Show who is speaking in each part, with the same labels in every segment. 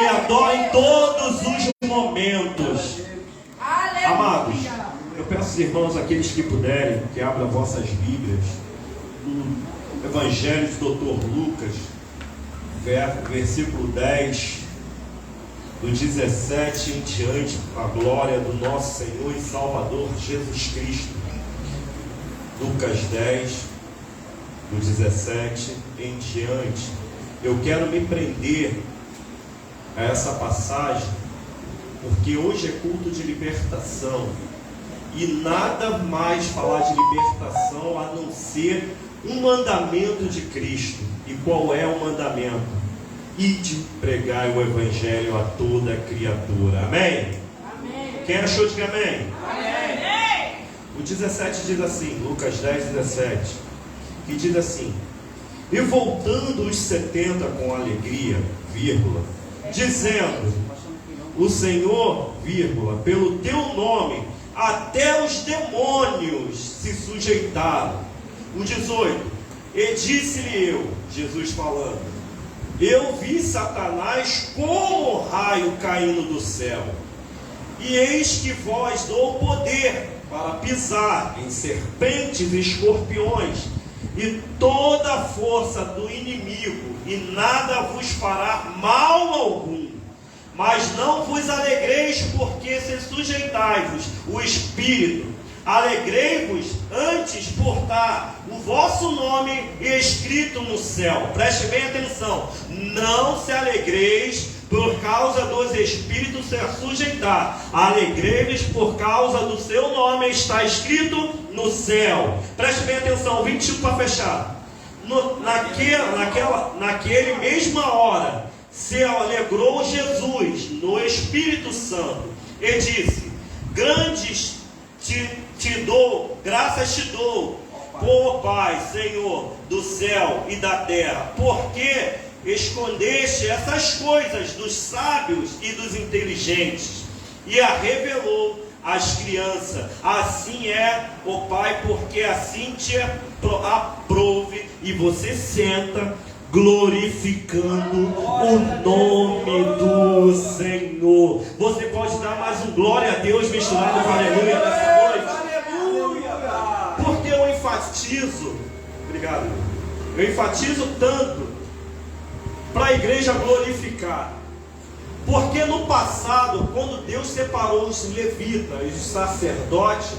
Speaker 1: Ele adora em todos os momentos. Amados, eu peço aos irmãos, aqueles que puderem, que abram vossas Bíblias no Evangelho de Dr. Lucas, versículo 10, do 17 em diante, a glória do nosso Senhor e Salvador Jesus Cristo. Lucas 10, do 17 em diante. Eu quero me prender a essa passagem, porque hoje é culto de libertação, e nada mais falar de libertação a não ser um mandamento de Cristo. E qual é o mandamento? Ide pregar o Evangelho a toda criatura. Amém? Amém. Quem achou, diga amém. Amém. O 17 diz assim, Lucas 10, 17, que diz assim: e voltando os 70 com alegria, vírgula, dizendo: o Senhor, vírgula, pelo teu nome até os demônios se sujeitaram. O 18, e disse-lhe eu, Jesus falando, eu vi Satanás como raio caindo do céu, e eis que vós dou poder para pisar em serpentes e escorpiões, e toda a força do inimigo, e nada vos fará mal algum. Mas não vos alegreis, porque se sujeitai-vos o Espírito. Alegrei-vos antes por estar o vosso nome escrito no céu. Preste bem atenção. Não se alegreis por causa dos Espíritos se sujeitar. Alegrai-vos por causa do seu nome está escrito no céu. Preste bem atenção, 21 para fechar. Naquele mesma hora se alegrou Jesus no Espírito Santo e disse: grandes te dou, graças te dou, ó Pai, Senhor do céu e da terra, porque escondeste essas coisas dos sábios e dos inteligentes e a revelou às crianças. Assim é, ó Pai, porque assim te aprove. E você senta glorificando o nome do Senhor. Você pode dar mais um glória a Deus misturado com aleluia nessa noite? Aleluia! Porque eu enfatizo, obrigado, eu enfatizo tanto para a igreja glorificar. Porque no passado, quando Deus separou os levitas e os sacerdotes,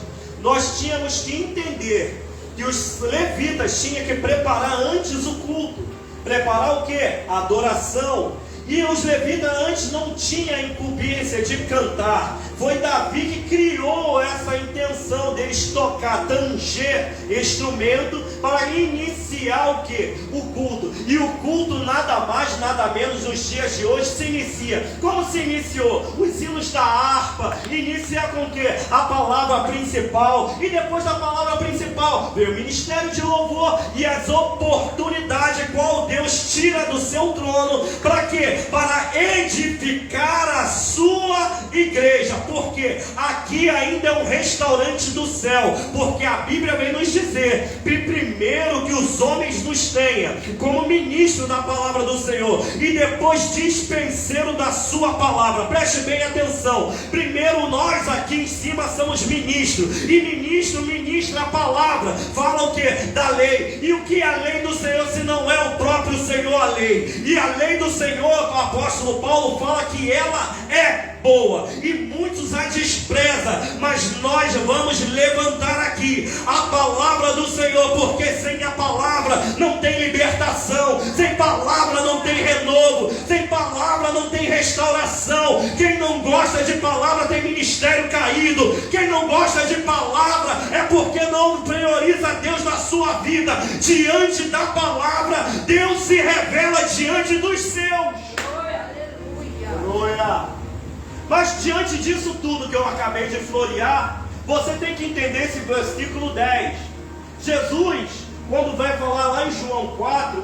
Speaker 1: nós tínhamos que entender que os levitas tinham que preparar antes o culto. Preparar o que? A adoração. E os levitas antes não tinham a incumbência de cantar. Foi Davi que criou essa intenção deles tocar, tanger instrumento para iniciar o que? O culto. E o culto nada mais, nada menos nos dias de hoje se inicia. Como se iniciou? Os hinos da harpa. Inicia com o que? A palavra principal. E depois da palavra principal veio o ministério de louvor e as oportunidades qual Deus tira do seu trono. Para quê? Para edificar a sua igreja. Porque aqui ainda é um restaurante do céu. Porque a Bíblia vem nos dizer que primeiro que os homens nos tenham como ministro da palavra do Senhor e depois dispenseiro da sua palavra. Preste bem atenção. Primeiro nós aqui em cima somos ministros. E ministro ministra a palavra. Fala o que? Da lei. E o que é a lei do Senhor se não é o próprio Senhor a lei? E a lei do Senhor, o apóstolo Paulo fala que ela é boa e muitos a desprezam, mas nós vamos levantar aqui a palavra do Senhor, porque sem a palavra não tem libertação, sem palavra não tem renovo, sem palavra não tem restauração. Quem não gosta de palavra tem ministério caído. Quem não gosta de palavra é porque não prioriza Deus na sua vida. Diante da palavra, Deus se revela diante dos seus. Aleluia. Mas diante disso tudo que eu acabei de florear, você tem que entender esse versículo 10. Jesus, quando vai falar lá em João 4,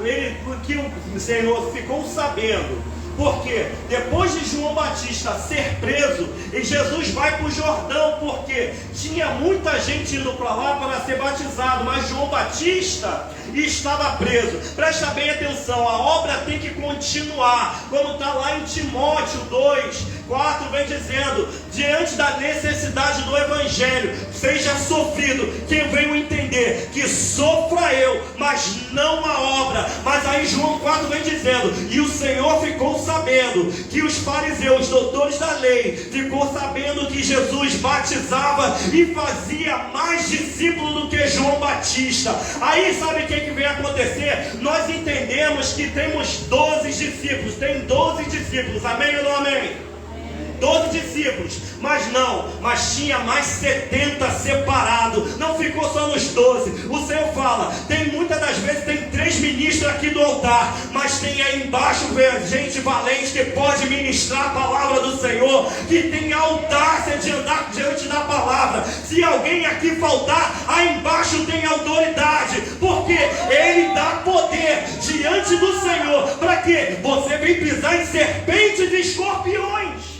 Speaker 1: que o Senhor ficou sabendo Porque depois de João Batista ser preso, e Jesus vai para o Jordão, porque tinha muita gente indo para lá para ser batizado, mas João Batista estava preso. Presta bem atenção, a obra tem que continuar, como está lá em Timóteo 2:4, vem dizendo: diante da necessidade do Evangelho, seja sofrido quem veio entender que sofra eu, mas não a obra. Mas aí João 4 vem dizendo: e o Senhor ficou sabendo que os fariseus, doutores da lei, ficou sabendo que Jesus batizava e fazia mais discípulos do que João Batista. Aí sabe o que vem acontecer? Nós entendemos que temos 12 discípulos, tem 12 discípulos, amém ou não amém? 12 discípulos, mas tinha mais 70 separados, não ficou só nos 12. O Senhor fala, muitas das vezes tem 3 ministros aqui do altar, mas tem aí embaixo gente valente que pode ministrar a palavra do Senhor, que tem a audácia de andar diante da palavra. Se alguém aqui faltar, aí embaixo tem autoridade, porque Ele dá poder diante do Senhor, para que você venha pisar em serpentes e escorpiões.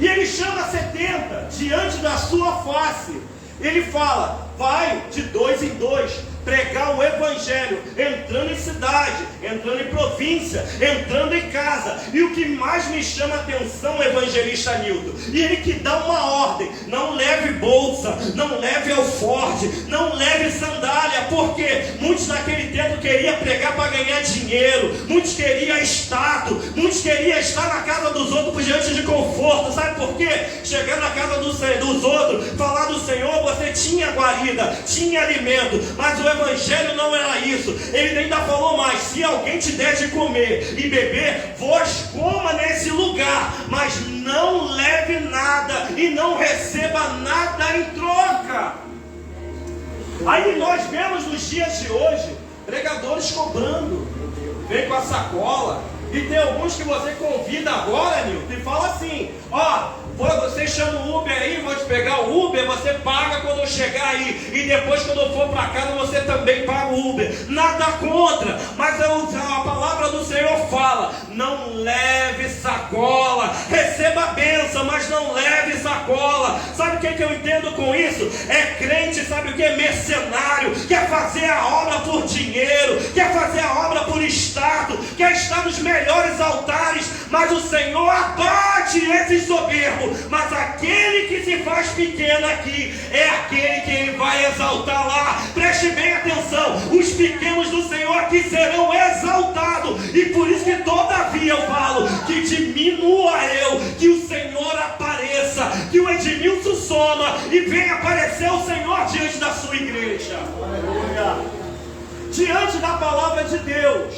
Speaker 1: E Ele chama 70 diante da sua face. Ele fala: vai de 2 em 2 pregar o Evangelho, entrando em cidade, entrando em província, entrando em casa. E o que mais me chama a atenção, o evangelista Nilton, e ele que dá uma ordem: não leve bolsa, não leve alforje, não leve sandália, porque muitos naquele tempo queriam pregar para ganhar dinheiro, muitos queriam status, muitos queriam estar na casa dos outros por diante de conforto. Sabe por quê? Chegar na casa dos outros, falar do Senhor, você tinha guarida, tinha alimento, mas o Evangelho não era isso. Ele ainda falou mais: se alguém te der de comer e beber, vós coma nesse lugar, mas não leve nada e não receba nada em troca. Aí nós vemos nos dias de hoje pregadores cobrando, vem com a sacola, e tem alguns que você convida agora, Nilton, e fala assim: ó, você chama o Uber aí, vou te pegar o Uber, você paga quando eu chegar aí, e depois quando eu for para casa você também paga o Uber. Nada contra, mas a palavra do Senhor fala: não leve sacola, receba a bênção, mas não leve sacola. Sabe o que eu entendo com isso? É crente, sabe o que? Mercenário, quer fazer a obra por dinheiro, quer fazer a obra por status, quer estar nos melhores altares, mas o Senhor abate esses soberbos. Mas aquele que se faz pequeno aqui é aquele que Ele vai exaltar lá. Preste bem atenção: os pequenos do Senhor aqui serão exaltados. E por isso que todavia eu falo que diminua eu, que o Senhor apareça, que o Edmilson soma e venha aparecer o Senhor diante da sua igreja. Aleluia. Diante da palavra de Deus,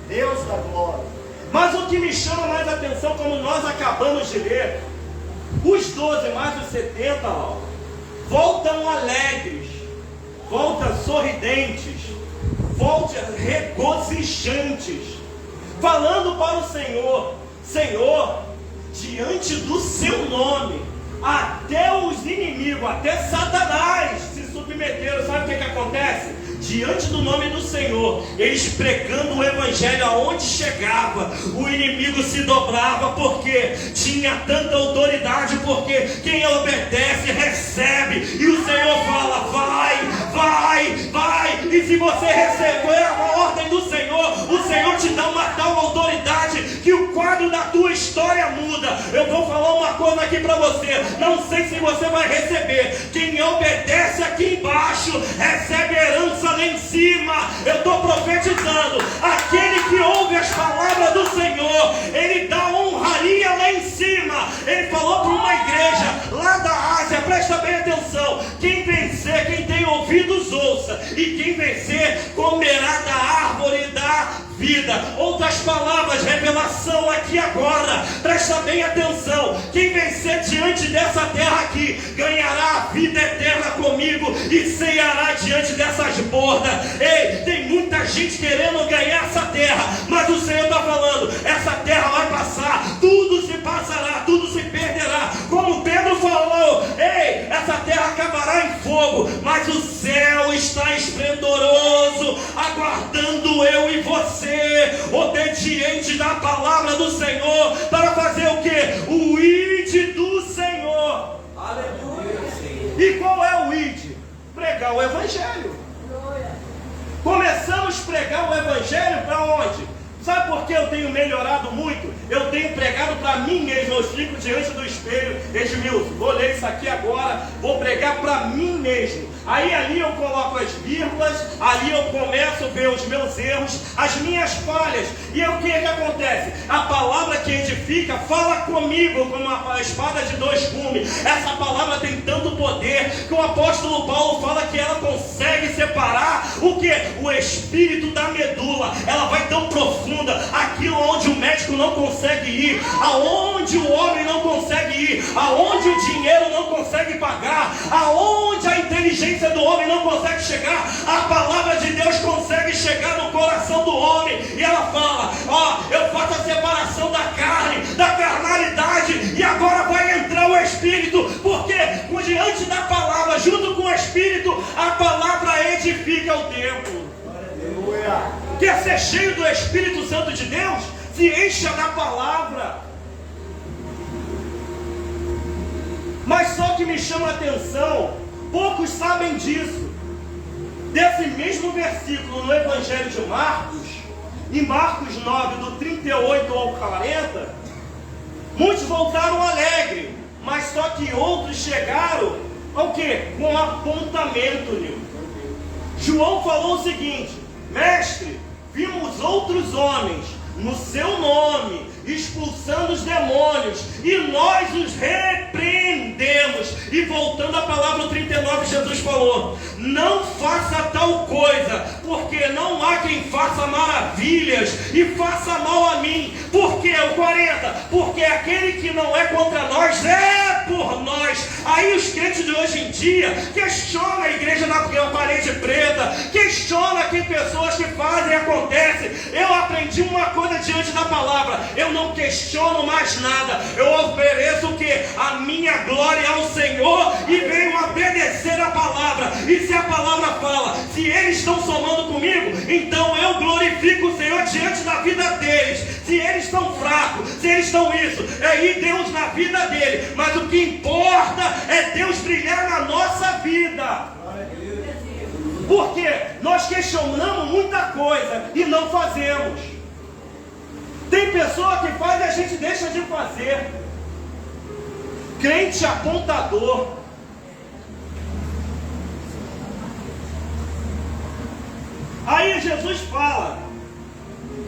Speaker 1: Deus da glória. Mas o que me chama mais atenção, como nós acabamos de ler, os 12 mais os 70, ó, voltam alegres, voltam sorridentes, voltam regozijantes, falando para o Senhor: Senhor, diante do seu nome, até os inimigos, até Satanás se submeteram. Sabe o que acontece? Diante do nome do Senhor, eles pregando o Evangelho aonde chegava, o inimigo se dobrava, porque tinha tanta autoridade, porque quem obedece recebe, e o Senhor fala: vai, e se você receber a ordem do Senhor, o Senhor te dá uma tal autoridade que o quadro da tua história muda. Eu vou falar uma coisa aqui para você, não sei se você vai receber, quem obedece aqui embaixo, recebe herança lá em cima. Eu estou profetizando: aquele que ouve as palavras do Senhor, ele dá honraria lá em cima. Ele falou para uma igreja lá da Ásia, presta bem atenção: quem vencer, quem tem ouvidos ouça, e quem vencer comerá da árvore da vida. Outras palavras, revelação aqui agora, presta bem atenção: quem vencer diante dessa terra aqui, ganhará a vida eterna comigo e ceará diante dessas bordas. Ei, tem muita gente querendo ganhar essa terra, mas o Senhor está falando: essa terra vai passar, tudo se passará, tudo se perderá. Como Pedro falou: ei, essa terra acabará está em fogo, mas o céu está esplendoroso, aguardando eu e você, obediente da palavra do Senhor, para fazer o quê? O ide do Senhor. Aleluia. E qual é o ide? Pregar o Evangelho. Começamos a pregar o Evangelho para onde? Sabe por que eu tenho melhorado muito? Eu tenho pregado para mim mesmo. Eu fico diante do espelho. Edmilson, vou ler isso aqui agora. Vou pregar para mim mesmo. Aí ali eu coloco as vírgulas. Ali eu começo a ver os meus erros, as minhas falhas. E o que acontece? A palavra que edifica fala comigo como uma espada de dois gumes. Essa palavra tem tanto poder que o apóstolo Paulo fala que ela consegue separar o que? O espírito da medula. Ela vai tão profunda, aquilo onde o médico não consegue ir, aonde o homem não consegue ir, aonde o dinheiro não consegue pagar, aonde a inteligência do homem não consegue chegar, a palavra de Deus consegue chegar no coração do homem. E ela fala: ó, eu faço a separação da carne, da carnalidade, e agora vai entrar o Espírito, porque diante da palavra, junto com o Espírito, a palavra edifica o templo. Quer ser cheio do Espírito Santo de Deus? Se encha da palavra. Mas só que me chama a atenção, poucos sabem disso. Desse mesmo versículo no Evangelho de Marcos, em Marcos 9, do 38 ao 40, muitos voltaram alegres, mas só que outros chegaram ao quê? Com apontamento, Nil. João falou o seguinte: mestre, vimos outros homens no seu nome expulsando os demônios e nós os repreendemos. E voltando à palavra 39, Jesus falou: não faça tal coisa, porque não há quem faça maravilhas e faça mal a mim. Porque o 40, porque aquele que não é contra nós é por nós. Aí os crentes de hoje em dia questionam a igreja na parede preta, questiona que pessoas que fazem acontece. Eu aprendi uma coisa diante da palavra: eu não questiono mais nada, eu ofereço o que? A minha glória ao Senhor e venho obedecer a palavra. E se a palavra fala, se eles estão somando comigo, então eu glorifico o Senhor diante da vida deles. Se eles estão fracos, se eles estão isso, é ir Deus na vida dele, mas o que importa é Deus brilhar na nossa vida. Porque nós questionamos muita coisa e não fazemos. Tem pessoa que faz e a gente deixa de fazer. Crente apontador. Aí Jesus fala: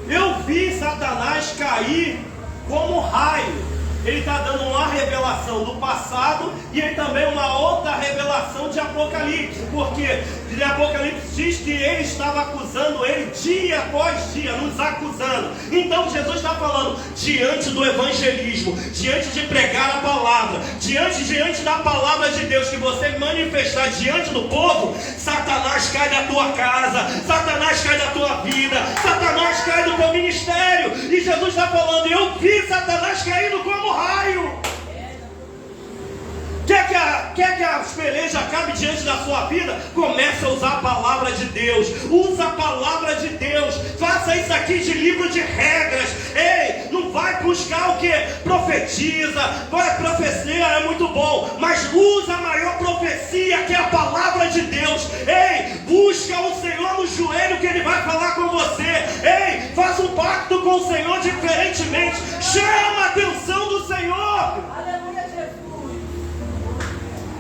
Speaker 1: eu vi Satanás cair como raio. Ele está dando uma revelação do passado e ele também uma outra revelação de Apocalipse, porque de Apocalipse diz que ele estava acusando ele dia após dia, nos acusando. Então Jesus está falando, diante do evangelismo, diante de pregar a palavra, diante da palavra de Deus que você manifestar diante do povo, Satanás cai da tua casa, Satanás cai da tua vida, Satanás cai do teu ministério. E Jesus está falando: eu vi Satanás caindo como raio. Quer que a peleja acabe diante da sua vida? Comece a usar a palavra de Deus. Usa a palavra de Deus. Faça isso aqui de livro de regras. Ei, não vai buscar o que? Profetiza. Profecia é muito bom, mas usa a maior profecia, que é a palavra de Deus. Ei, busca o Senhor no joelho, que Ele vai falar com você. Ei, faz um pacto com o Senhor diferentemente. Chama a atenção do Senhor.
Speaker 2: Aleluia, Jesus.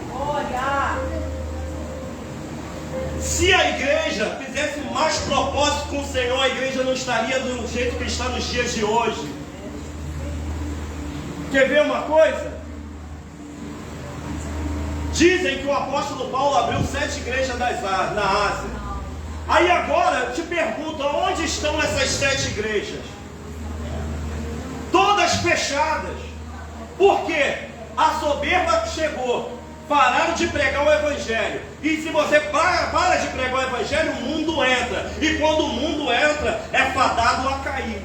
Speaker 2: Glória.
Speaker 1: Se a igreja fizesse mais propósito com o Senhor, a igreja não estaria do jeito que está nos dias de hoje. Quer ver uma coisa? Dizem que o apóstolo Paulo abriu 7 igrejas na Ásia. Aí agora eu te pergunto, onde estão essas 7 igrejas? Todas fechadas. Por quê? A soberba chegou. Pararam de pregar o Evangelho. E se você para de pregar o Evangelho, o mundo entra. E quando o mundo entra, é fadado a cair.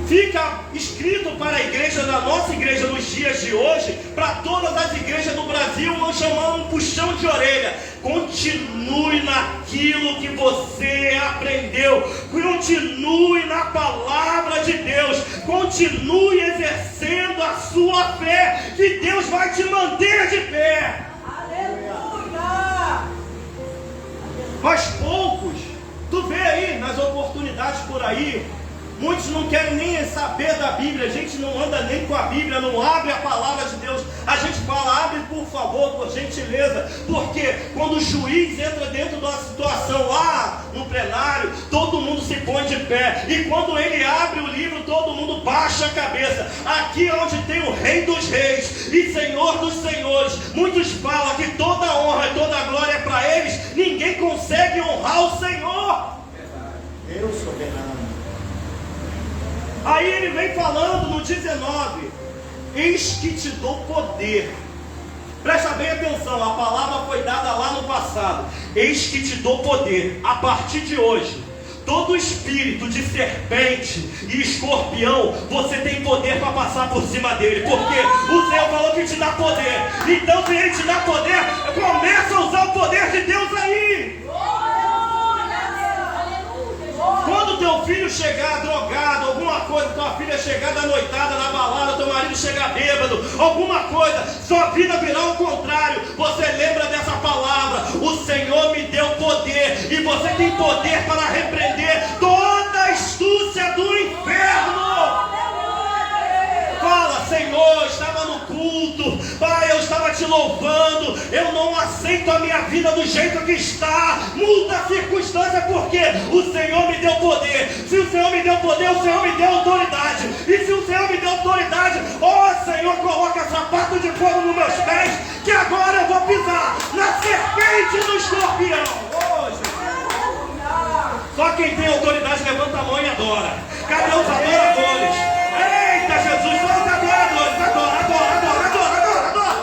Speaker 1: fica escrito para a igreja, da nossa igreja nos dias de hoje, para todas as igrejas do Brasil, vão chamar um puxão de orelha. Continue naquilo que você aprendeu, continue na palavra de Deus, continue exercendo a sua fé, que Deus vai te manter de pé.
Speaker 2: Aleluia!
Speaker 1: Mas poucos, tu vê aí nas oportunidades por aí, muitos não querem nem saber da Bíblia, a gente não anda nem com a Bíblia, não abre a palavra de Deus. A gente fala, abre por favor, por gentileza, porque quando o juiz entra dentro de uma situação lá no plenário, todo mundo se põe de pé, e quando ele abre o livro, todo mundo baixa a cabeça. Aqui é onde tem o Rei dos Reis e Senhor dos Senhores. Muitos falam que toda a honra e toda a glória é para eles, ninguém consegue honrar o Senhor.
Speaker 3: Eu soberano.
Speaker 1: Aí ele vem falando no 19: eis que te dou poder. Presta bem atenção, a palavra foi dada lá no passado. Eis que te dou poder. A partir de hoje, todo espírito de serpente e escorpião, você tem poder para passar por cima dele, porque o Senhor falou que te dá poder. Então se ele te dá poder, começa a usar o poder de Deus aí. Quando teu filho chegar drogado, alguma coisa, tua filha chegar da noitada, na balada, teu marido chegar bêbado, alguma coisa, sua vida virar o contrário, você lembra dessa palavra: o Senhor me deu poder, e você tem poder para repreender toda a astúcia do inferno. Fala: Senhor, eu estava no culto, Pai, eu estava te louvando, eu não aceito a minha vida do jeito que está, muda a circunstância, porque o Senhor me deu poder. Se o Senhor me deu poder, o Senhor me deu autoridade, e se o Senhor me deu autoridade, ó Senhor, coloca sapato de fogo nos meus pés, que agora eu vou pisar na serpente do escorpião. Só quem tem autoridade levanta a mão e adora. Cadê os adoradores? Eita Jesus, só os adoradores. Adora, adora, adora, adora, adora, adora.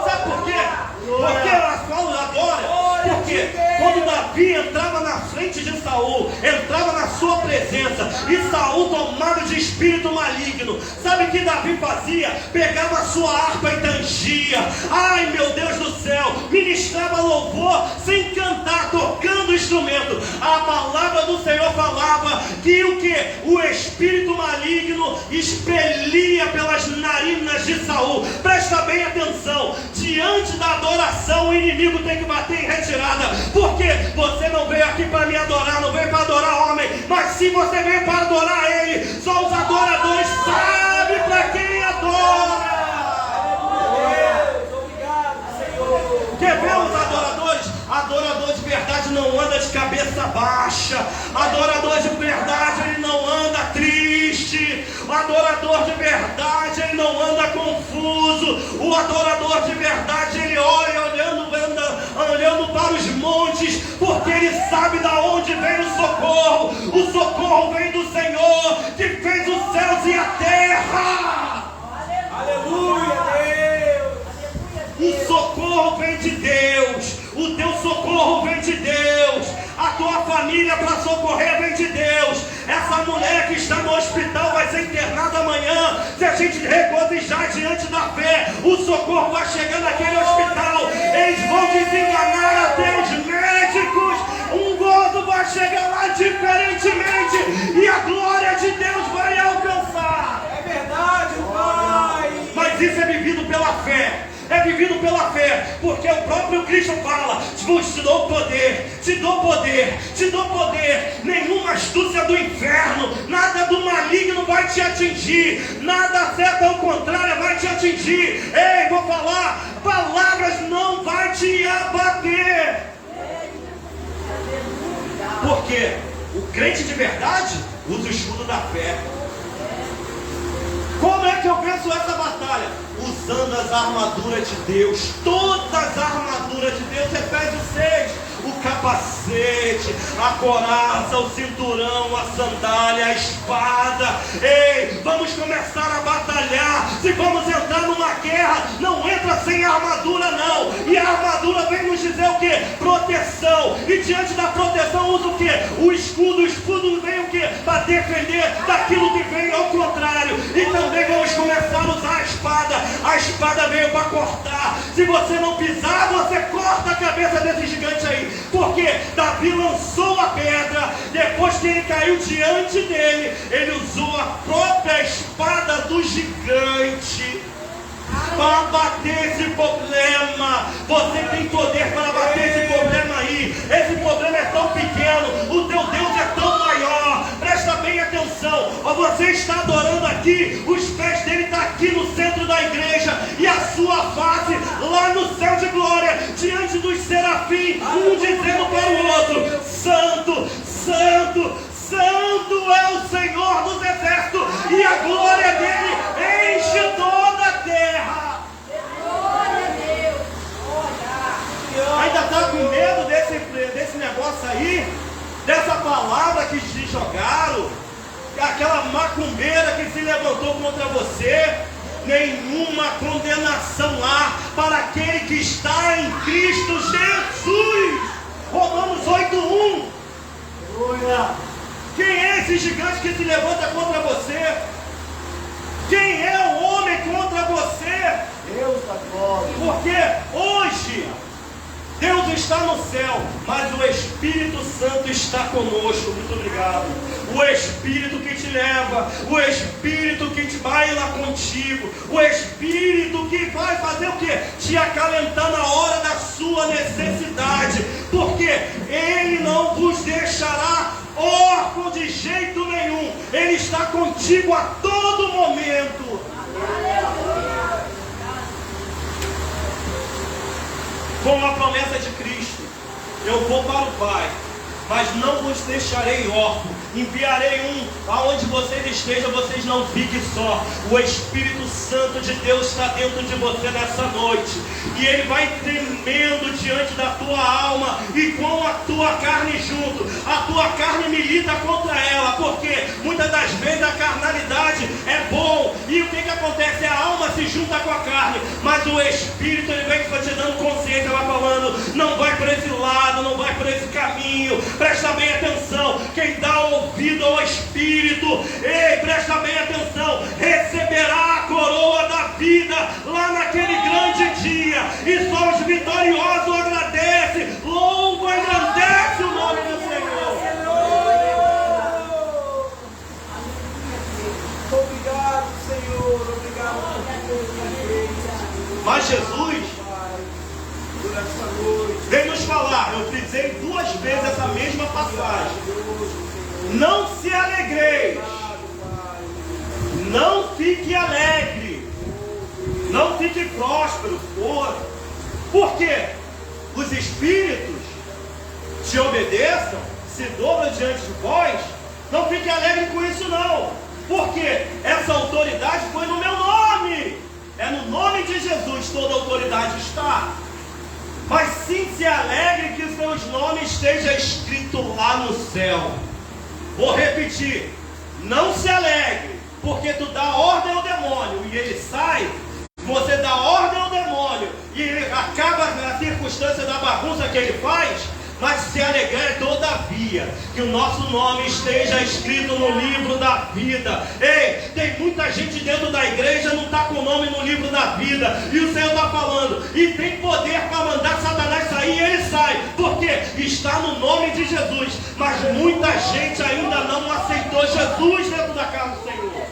Speaker 1: Sabe por quê? Porque elas falam adora. Porque quando Davi entrava na frente de Saul, entrava na sua presença, e Saul, tomado de espírito maligno, sabe o que Davi fazia? Pegava a sua harpa e tangia. Ai meu Deus do céu, ministrava louvor sem cantar, tocando o instrumento. A palavra do Senhor falava que o que? O espírito maligno expelia pelas narinas de Saul. Presta bem atenção, diante da adoração o inimigo tem que bater em retirada, porque você não veio aqui para me adorar, não veio para adorar homem, mas se você veio para adorar ele, só os adoradores sabem para quem adora. Quer ver os adoradores? Adorador de verdade não anda de cabeça baixa. Adorador de verdade, ele não anda triste. O adorador de verdade, ele não anda confuso. O adorador de verdade, ele olha olhando para os montes, porque ele sabe da onde vem o socorro. O socorro vem do Senhor, que fez os céus e a terra.
Speaker 3: Aleluia, Deus.
Speaker 1: O socorro vem de Deus, o teu socorro vem de Deus, a tua família para socorrer vem de Deus. Essa mulher que está no hospital vai ser internada amanhã. Se a gente regozijar diante da fé, o socorro vai chegar naquele hospital. Eles vão desenganar até os médicos. Um gozo vai chegar lá diferentemente, e a glória de Deus vai alcançar.
Speaker 3: É verdade, Pai.
Speaker 1: Mas isso é vivido pela fé. É vivido pela fé, porque o próprio Cristo fala: te dou poder, te dou poder, te dou poder. Nenhuma astúcia do inferno, nada do maligno vai te atingir, nada certo ao contrário vai te atingir. Ei, vou falar, palavras não vai te abater. Porque o crente de verdade usa o escudo da fé. Como é que eu venço essa batalha? Usando as armaduras de Deus, todas as armaduras de Deus. Efésios 6, o capacete, a coraça, o cinturão, a sandália, a espada. Ei, vamos começar a batalhar. Se vamos entrar numa guerra, não entra sem armadura não. E a armadura vem nos dizer o que? Proteção. E diante da proteção usa o que? O escudo. O escudo vem o defender daquilo que veio ao contrário. E também vamos começar a usar a espada. A espada veio para cortar. Se você não pisar, você corta a cabeça desse gigante aí. Porque Davi lançou a pedra. Depois que ele caiu diante dele, ele usou a própria espada do gigante para bater esse problema. Você tem poder para bater esse problema aí. Esse problema é tão pequeno, o teu Deus é tão maior. Presta bem atenção. Você está adorando aqui, os pés dele estão aqui no centro da igreja, e a sua face lá no céu de glória, diante dos serafins, um dizendo para o outro: Santo, Santo, Santo é o Senhor dos exércitos, e a glória dele enche toda a terra.
Speaker 2: Glória a Deus. Olha.
Speaker 1: Ainda está com medo desse negócio aí? Dessa palavra que te jogaram? Aquela macumbeira que se levantou contra você? Nenhuma condenação há para aquele que está em Cristo Jesus. Romanos 8:1.
Speaker 3: Aleluia.
Speaker 1: Quem é esse gigante que se levanta contra você? Quem é o homem contra você?
Speaker 3: Deus da glória.
Speaker 1: Porque hoje Deus está no céu, mas o Espírito Santo está conosco. Muito obrigado. O Espírito que te leva, o Espírito que te vai lá contigo, o Espírito que vai fazer o quê? Te acalentar na hora da sua necessidade, porque Ele não vos deixará órfão de jeito nenhum. Ele está contigo a todo momento. Com a promessa de Cristo, eu vou para o Pai, mas não vos deixarei órfão. Enviarei um aonde vocês estejam, vocês não fiquem só. O Espírito Santo de Deus está dentro de você nessa noite, e ele vai tremendo diante da tua alma e com a tua carne junto. A tua carne milita contra ela, porque muitas das vezes a carnalidade é bom, e o que acontece? A alma se junta com a carne, mas o Espírito ele vem te dando consciência, vai falando: não vai por esse lado, não vai por esse caminho. Presta bem atenção. Quem dá ouvido ao Espírito, ei, presta bem atenção, receberá a coroa da vida lá naquele grande dia, e só os vitoriosos agradecem, louvam, engrandece o nome do Senhor.
Speaker 3: Obrigado, Senhor. Obrigado por tudo.
Speaker 1: Mas Jesus
Speaker 3: Por essa noite.
Speaker 1: vem nos falar, eu frisei 2 vezes essa mesma passagem: não se alegreis, não fique alegre, não fique próspero. Por quê? Os espíritos te obedeçam, se dobram diante de vós. Não fique alegre com isso não, porque essa autoridade foi no meu nome. É no nome de Jesus toda autoridade está. Mas sim se alegre que seus nomes esteja escrito lá no céu. Vou repetir: não se alegre, porque tu dá ordem ao demônio e ele sai. Você dá ordem ao demônio e ele acaba na circunstância da bagunça que ele faz. Mas se alegrar todavia que o nosso nome esteja escrito no livro da vida. Ei, tem muita gente dentro da igreja não está com o nome no livro da vida, e o Senhor está falando, e tem poder para mandar Satanás sair, e ele sai, porque está no nome de Jesus. Mas muita gente ainda não aceitou Jesus dentro da casa do Senhor.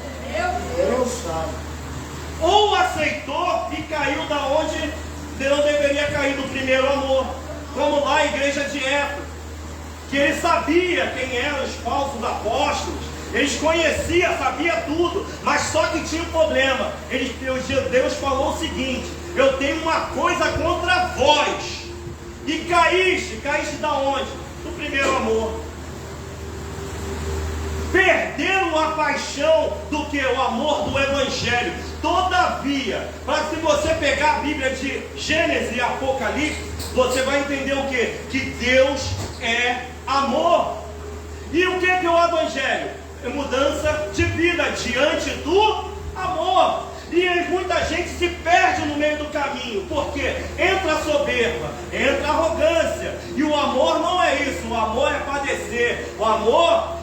Speaker 3: Deus sabe.
Speaker 1: Ou aceitou e caiu da onde não deveria cair, do primeiro amor. Como lá a igreja de Éfeso, que ele sabia quem eram os falsos apóstolos, eles conheciam, sabia tudo, mas só que tinha um problema. Deus falou o seguinte: eu tenho uma coisa contra vós, e caíste da onde? Do primeiro amor. Perderam a paixão do que? O amor do Evangelho. Todavia, mas se você pegar a Bíblia de Gênesis e Apocalipse, você vai entender o que? Que Deus é amor. E o que é o Evangelho? É mudança de vida diante do amor. E muita gente se perde no meio do caminho, porque entra a soberba, entra a arrogância, e o amor não é isso. O amor é padecer, o amor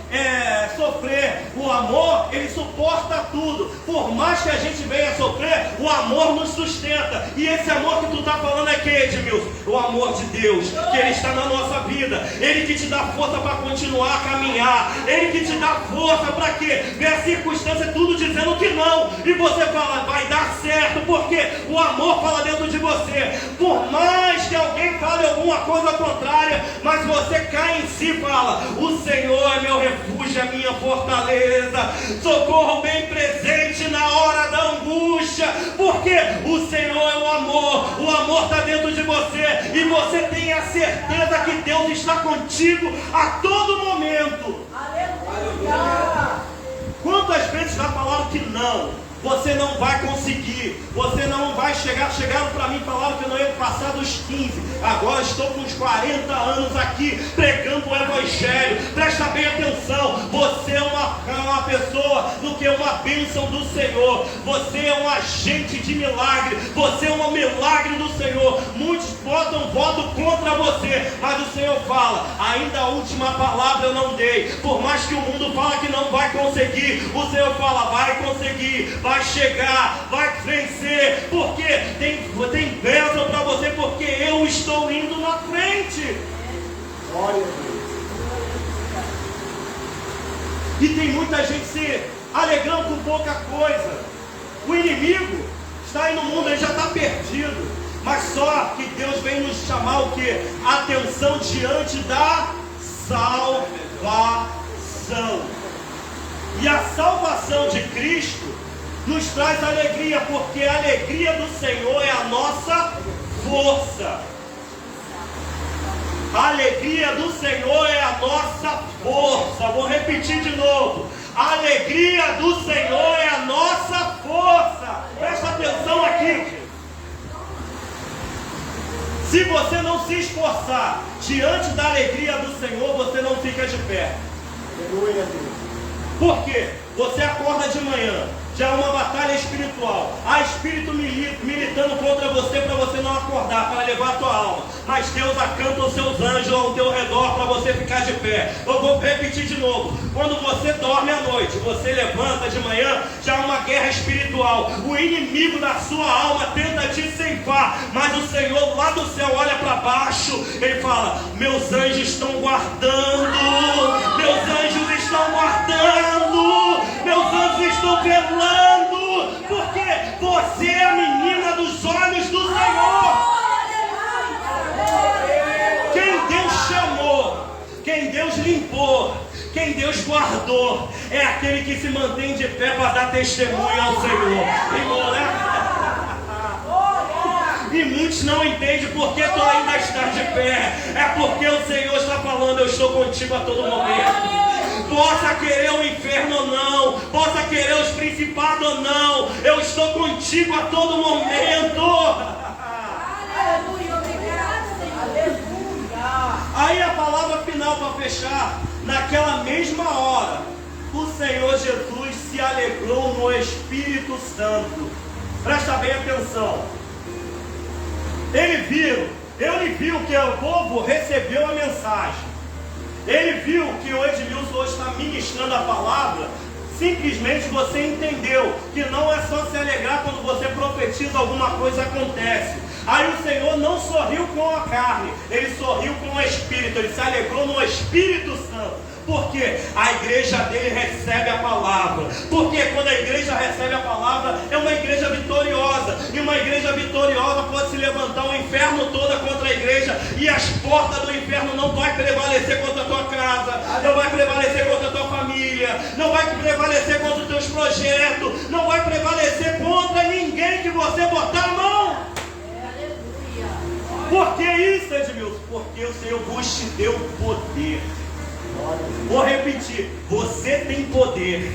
Speaker 1: sofrer. O amor, ele suporta tudo. Por mais que a gente venha sofrer, o amor nos sustenta. E esse amor que tu está falando é que, Edmilson? O amor de Deus, que Ele está na nossa vida. Ele que te dá força para continuar a caminhar. Ele que te dá força para quê? Ver a circunstância tudo dizendo que não. E você fala, vai dar certo, porque o amor fala dentro de você. Por mais que alguém fale alguma coisa contrária, mas você cai em si e fala, o Senhor é meu refúgio, é minha fortaleza, socorro bem presente na hora da angústia, porque o Senhor é o amor está dentro de você, e você tem a certeza que Deus está contigo a todo momento.
Speaker 2: Aleluia.
Speaker 1: Quantas vezes já falaram que não? Você não vai conseguir, você não vai chegar. Chegaram para mim e falaram que eu não ia passar dos 15. Agora estou com uns 40 anos aqui pregando o Evangelho. Presta bem atenção, você é uma pessoa do que uma bênção do Senhor. Você é um agente de milagre, você é um milagre do Senhor. Muitos botam voto contra você, mas o Senhor fala, ainda a última palavra eu não dei. Por mais que o mundo fala que não vai conseguir, o Senhor fala, vai conseguir, vai chegar, vai vencer, porque tem bênção para você, porque eu estou indo na frente.
Speaker 3: Glória a Deus.
Speaker 1: E tem muita gente se alegrando com pouca coisa. O inimigo está aí no mundo, ele já está perdido. Mas só que Deus vem nos chamar o quê? Atenção diante da salvação. E a salvação de Cristo nos traz alegria, porque a alegria do Senhor é a nossa força. A alegria do Senhor é a nossa força. Vou repetir de novo. A alegria do Senhor é a nossa força. Presta atenção aqui. Se você não se esforçar diante da alegria do Senhor, você não fica de pé.
Speaker 3: Aleluia a Deus.
Speaker 1: Por quê? Você acorda de manhã, já é uma batalha espiritual. Há espírito militando contra você para você não acordar, para levar a tua alma. Mas Deus acampa os seus anjos ao teu redor para você ficar de pé. Eu vou repetir de novo. Quando você dorme à noite, você levanta de manhã, já é uma guerra espiritual. O inimigo da sua alma tenta te ceifar, mas o Senhor lá do céu olha para baixo. Ele fala, meus anjos estão guardando. Meus anjos estão guardando. Meus anjos estão velando, porque você é a menina dos olhos do Senhor. Quem Deus chamou, quem Deus limpou, quem Deus guardou, é aquele que se mantém de pé para dar testemunho ao Senhor. E muitos não entendem porque tu ainda estás de pé. É porque o Senhor está falando, eu estou contigo a todo momento. Possa querer o inferno ou não, possa querer os principados ou não, eu estou contigo a todo momento.
Speaker 2: Aleluia, obrigado, Senhor. Aleluia.
Speaker 1: Aí a palavra final para fechar, naquela mesma hora, o Senhor Jesus se alegrou no Espírito Santo. Presta bem atenção. Ele viu que o povo recebeu a mensagem. Ele viu que o Edmilson hoje está ministrando a palavra. Simplesmente você entendeu que não é só se alegrar quando você profetiza, alguma coisa acontece. Aí o Senhor não sorriu com a carne, Ele sorriu com o Espírito. Ele se alegrou no Espírito Santo. Porque a igreja dele recebe a palavra. Porque quando a igreja recebe a palavra, é uma igreja vitoriosa. E uma igreja vitoriosa pode se levantar o inferno toda contra a igreja. E as portas do inferno não vai prevalecer contra a tua casa. Não vai prevalecer contra a tua família. Não vai prevalecer contra os teus projetos. Não vai prevalecer contra ninguém que você botar a mão. Por que isso, Edmilson? Porque o Senhor vos te deu poder. Vou repetir, você tem poder.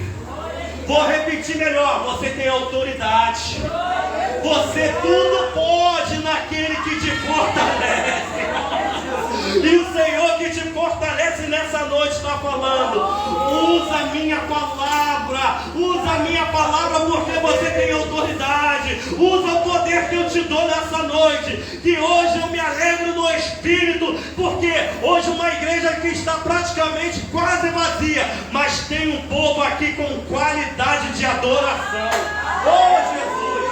Speaker 1: Vou repetir melhor, você tem autoridade. Você tudo pode naquele que te fortalece. E o Senhor que te fortalece nessa noite está falando, usa a minha palavra porque você tem autoridade. Usa o poder poder que eu te dou nessa noite, que hoje eu me alegro no Espírito, porque hoje uma igreja que está praticamente quase vazia, mas tem um povo aqui com qualidade de adoração. Oh Jesus,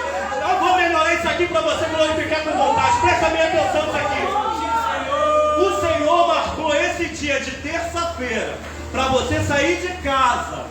Speaker 1: eu vou melhorar isso aqui para você glorificar com vontade. Presta bem atenção nisso aqui. O Senhor marcou esse dia de terça-feira para você sair de casa.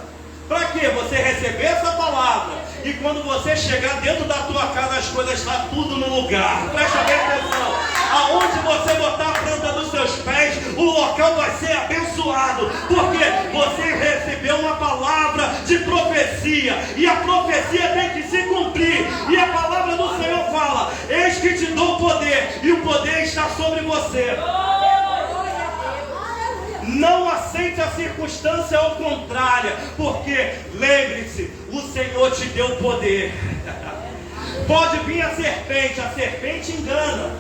Speaker 1: Para quê? Você receber essa palavra e quando você chegar dentro da tua casa, as coisas estão tudo no lugar. Presta bem atenção. Aonde você botar a planta dos seus pés, o local vai ser abençoado, porque você recebeu uma palavra de profecia e a profecia tem que se cumprir. E a palavra do Senhor fala: eis que te dou poder, e o poder está sobre você. Não aceite a circunstância ao contrário, porque lembre-se, o Senhor te deu poder. Pode vir a serpente engana.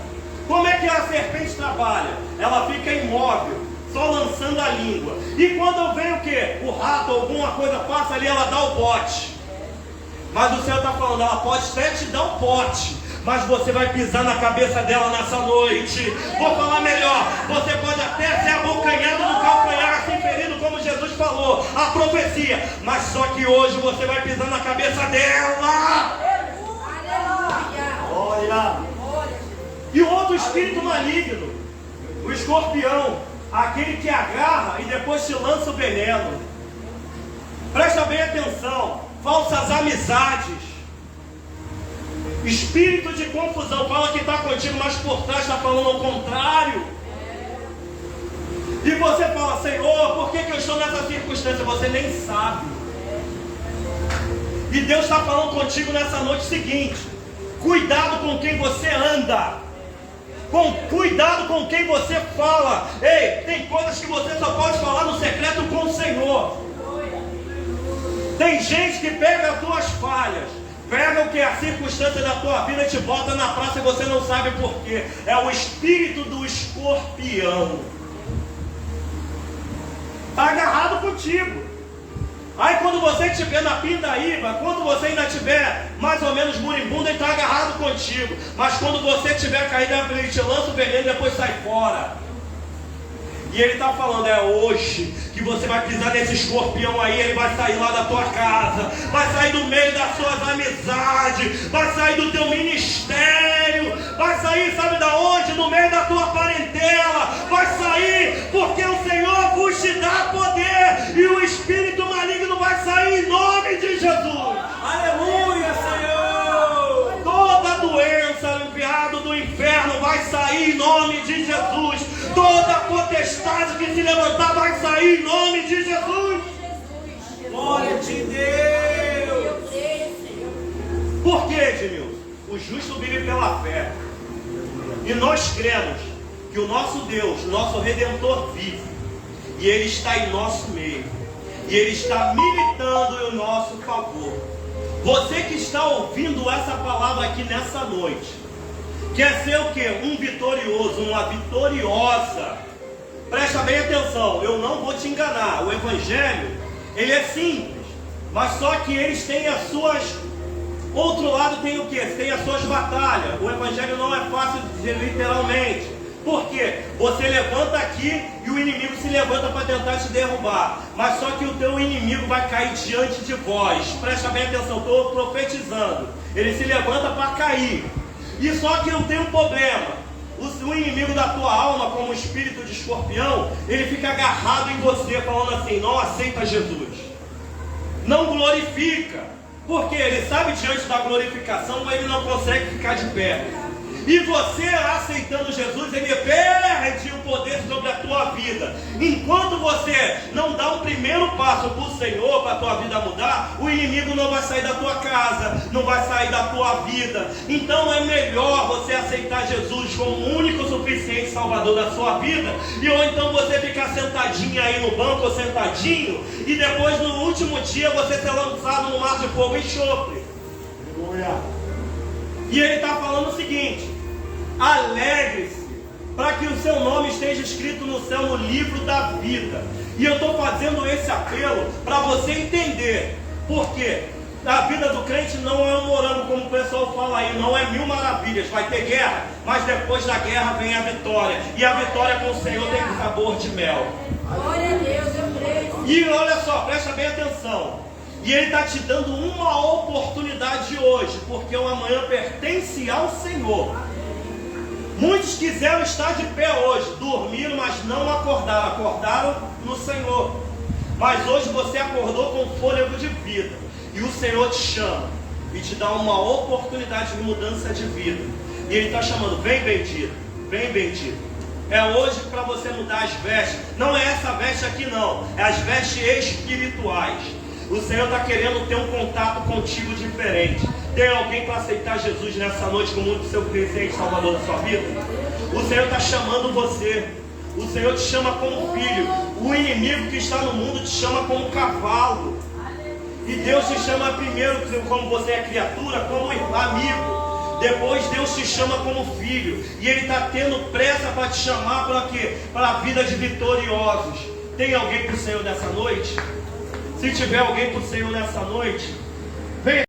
Speaker 1: Como é que a serpente trabalha? Ela fica imóvel, só lançando a língua. E quando vem o quê? O rato, alguma coisa passa ali, ela dá o bote. Mas o Senhor está falando, ela pode até te dar o pote, mas você vai pisar na cabeça dela nessa noite. Vou falar melhor, você pode até ser abocanhado no calcanhar, assim ferido, como Jesus falou, a profecia, mas só que hoje você vai pisar na cabeça dela.
Speaker 3: Olha.
Speaker 1: E o outro espírito maligno, o escorpião, aquele que agarra e depois te lança o veneno. Presta bem atenção, falsas amizades, espírito de confusão, fala que está contigo, mas por trás está falando ao contrário. E você fala, Senhor, por que eu estou nessa circunstância? Você nem sabe. E Deus está falando contigo nessa noite seguinte: cuidado com quem você anda, cuidado com quem você fala. Ei, tem coisas que você só pode falar no secreto com o Senhor. Tem gente que pega as tuas falhas, pega o que é a circunstância da tua vida e te bota na praça e você não sabe por quê. É o espírito do escorpião. Está agarrado contigo. Aí quando você estiver na pindaíba, quando você ainda estiver mais ou menos moribundo, ele está agarrado contigo. Mas quando você estiver caído, ele te lança o veneno e depois sai fora. E ele está falando, é hoje que você vai pisar nesse escorpião aí, ele vai sair lá da tua casa, vai sair do meio das suas amizades, vai sair do teu ministério, vai sair, sabe da onde? No meio da tua parentela, vai sair porque o Senhor vos te dá poder, e o espírito maligno vai sair em nome de Jesus.
Speaker 2: Aleluia, Senhor!
Speaker 1: Toda doença, enviado do inferno, vai sair em nome de Jesus. Toda potestade que se levantar vai sair em nome de Jesus.
Speaker 2: Glória de Deus!
Speaker 1: Por quê, Edmilson? O justo vive pela fé. E nós cremos que o nosso Deus, nosso Redentor vive. E Ele está em nosso meio. E Ele está militando em nosso favor. Você que está ouvindo essa palavra aqui nessa noite, quer ser o quê? Um vitorioso, uma vitoriosa. Presta bem atenção, eu não vou te enganar. O Evangelho, ele é simples, mas só que eles têm as suas... Outro lado tem o quê? Tem as suas batalhas. O Evangelho não é fácil de dizer literalmente. Por quê? Você levanta aqui e o inimigo se levanta para tentar te derrubar. Mas só que o teu inimigo vai cair diante de vós. Presta bem atenção, estou profetizando. Ele se levanta para cair. E só que não tem um problema. O inimigo da tua alma, como o espírito de escorpião, ele fica agarrado em você, falando assim, não aceita Jesus, não glorifica, porque ele sabe diante da glorificação, ele não consegue ficar de pé. E você aceitando Jesus, ele perde o poder sobre a tua vida. Enquanto você não dá um primeiro passo para o Senhor, para a tua vida mudar, o inimigo não vai sair da tua casa, não vai sair da tua vida. Então é melhor você aceitar Jesus como o único suficiente Salvador da sua vida, e ou então você ficar sentadinho aí no banco ou sentadinho, e depois no último dia você ser lançado no mar de fogo e enxofre. E ele está falando o seguinte: alegre-se, para que o seu nome esteja escrito no céu, no livro da vida. E eu estou fazendo esse apelo para você entender. Por quê? A vida do crente não é um morango, como o pessoal fala aí, não é 1000 maravilhas. Vai ter guerra, mas depois da guerra vem a vitória. E a vitória com o Senhor tem sabor de mel.
Speaker 4: Glória a Deus, eu creio.
Speaker 1: E olha só, presta bem atenção. E Ele está te dando uma oportunidade hoje, porque o amanhã pertence ao Senhor. Muitos quiseram estar de pé hoje, dormiram, mas não acordaram. Acordaram no Senhor. Mas hoje você acordou com fôlego de vida. E o Senhor te chama e te dá uma oportunidade de mudança de vida. E Ele está chamando, vem bendito, vem bendito. É hoje para você mudar as vestes. Não é essa veste aqui não, é as vestes espirituais. O Senhor está querendo ter um contato contigo diferente. Tem alguém para aceitar Jesus nessa noite como o seu presente salvador da sua vida? O Senhor está chamando você. O Senhor te chama como filho. O inimigo que está no mundo te chama como cavalo. E Deus te chama primeiro como você é criatura, como amigo. Depois Deus te chama como filho. E Ele está tendo pressa para te chamar para quê? Para a vida de vitoriosos. Tem alguém para o Senhor nessa noite? Se tiver alguém para o Senhor nessa noite, venha.